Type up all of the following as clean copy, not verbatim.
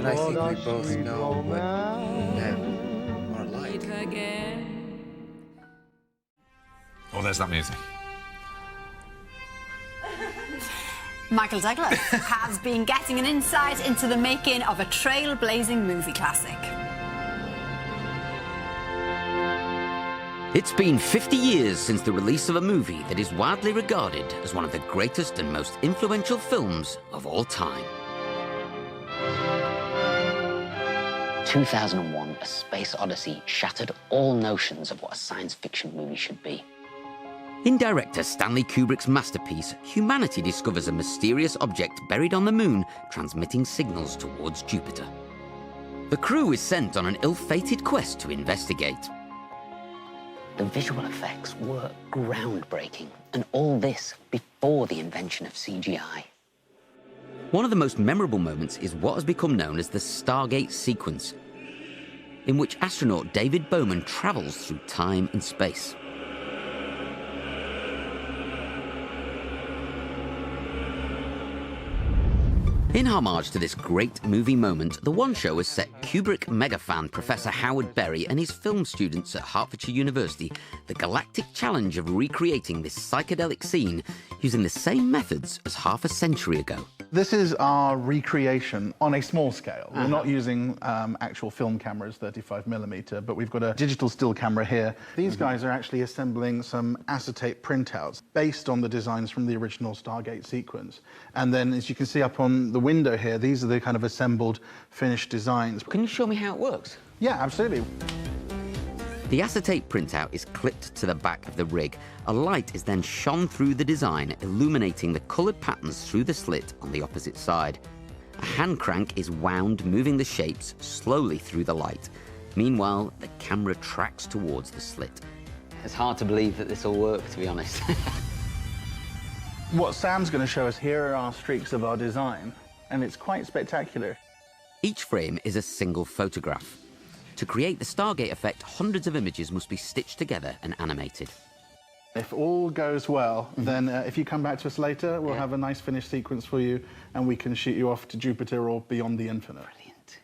But I think we both know what men are like. Oh, there's that music. Michael Douglas has been getting an insight into the making of a trailblazing movie classic. It's been 50 years since the release of a movie that is widely regarded as one of the greatest and most influential films of all time. 2001, A Space Odyssey shattered all notions of what a science fiction movie should be. In director Stanley Kubrick's masterpiece, humanity discovers a mysterious object buried on the moon, transmitting signals towards Jupiter. The crew is sent on an ill-fated quest to investigate. The visual effects were groundbreaking, and all this before the invention of CGI. One of the most memorable moments is what has become known as the Stargate Sequence, in which astronaut David Bowman travels through time and space. In homage to this great movie moment, the One Show has set Kubrick mega-fan Professor Howard Berry and his film students at Hertfordshire University the galactic challenge of recreating this psychedelic scene using the same methods as half a century ago. This is our recreation on a small scale. We're not using actual film cameras, 35mm, but we've got a digital still camera here. These guys are actually assembling some acetate printouts based on the designs from the original Stargate Sequence. And then, as you can see up on the window here, these are the kind of assembled, finished designs. Can you show me how it works? Yeah, absolutely. The acetate printout is clipped to the back of the rig. A light is then shone through the design, illuminating the coloured patterns through the slit on the opposite side. A hand crank is wound, moving the shapes slowly through the light. Meanwhile, the camera tracks towards the slit. It's hard to believe that this will work, to be honest. What Sam's going to show us here are our streaks of our design, and it's quite spectacular. Each frame is a single photograph. To create the Stargate effect, hundreds of images must be stitched together and animated. If all goes well, then if you come back to us later, we'll have a nice finished sequence for you, and we can shoot you off to Jupiter or beyond the infinite. Brilliant.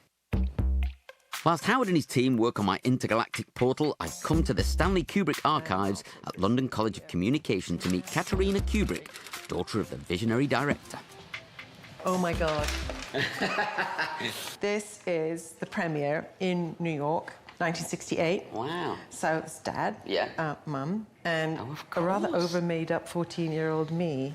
Whilst Howard and his team work on my intergalactic portal, I've come to the Stanley Kubrick Archives at London College of Communication to meet Katharina Kubrick, daughter of the visionary director. Oh my God. This is the premiere in New York, 1968. Wow. So it's Dad, Mum, and a rather over-made-up 14-year-old me.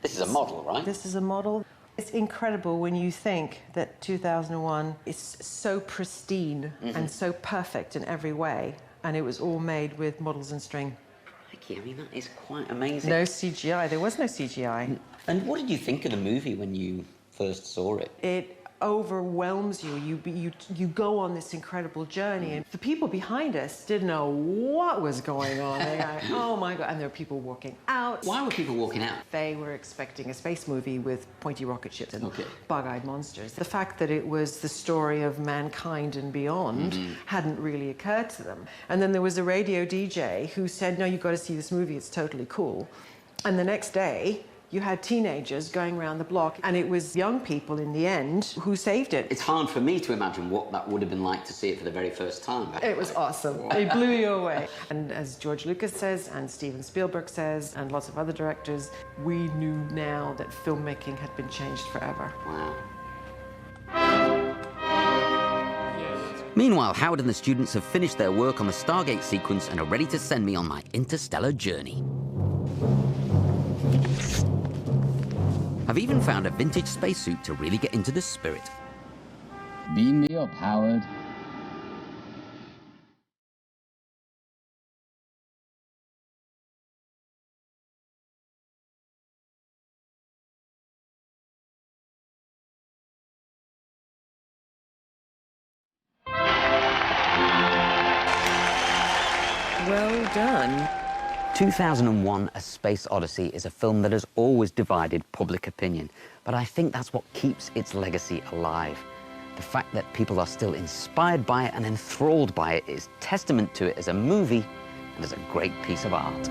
This is a model, right? This is a model. It's incredible when you think that 2001 is so pristine and so perfect in every way, and it was all made with models and string. I mean, that is quite amazing. No CGI. There was no CGI. And what did you think of the movie when you first saw it? It overwhelms you. You go on this incredible journey, and the people behind us didn't know what was going on. They like, oh my God, and there were people walking out. Why were people walking out? They were expecting a space movie with pointy rocket ships and bug-eyed monsters. The fact that it was the story of mankind and beyond hadn't really occurred to them. And then there was a radio DJ who said, no, you've got to see this movie, it's totally cool. And the next day, you had teenagers going around the block, and it was young people in the end who saved it. It's hard for me to imagine what that would have been like to see it for the very first time. It was awesome. It blew you away. And as George Lucas says, and Steven Spielberg says, and lots of other directors, we knew now that filmmaking had been changed forever. Wow. Meanwhile, Howard and the students have finished their work on the Stargate Sequence and are ready to send me on my interstellar journey. I've even found a vintage spacesuit to really get into the spirit. Beam me up, Howard. Well done. 2001, A Space Odyssey is a film that has always divided public opinion, but I think that's what keeps its legacy alive. The fact that people are still inspired by it and enthralled by it is testament to it as a movie and as a great piece of art.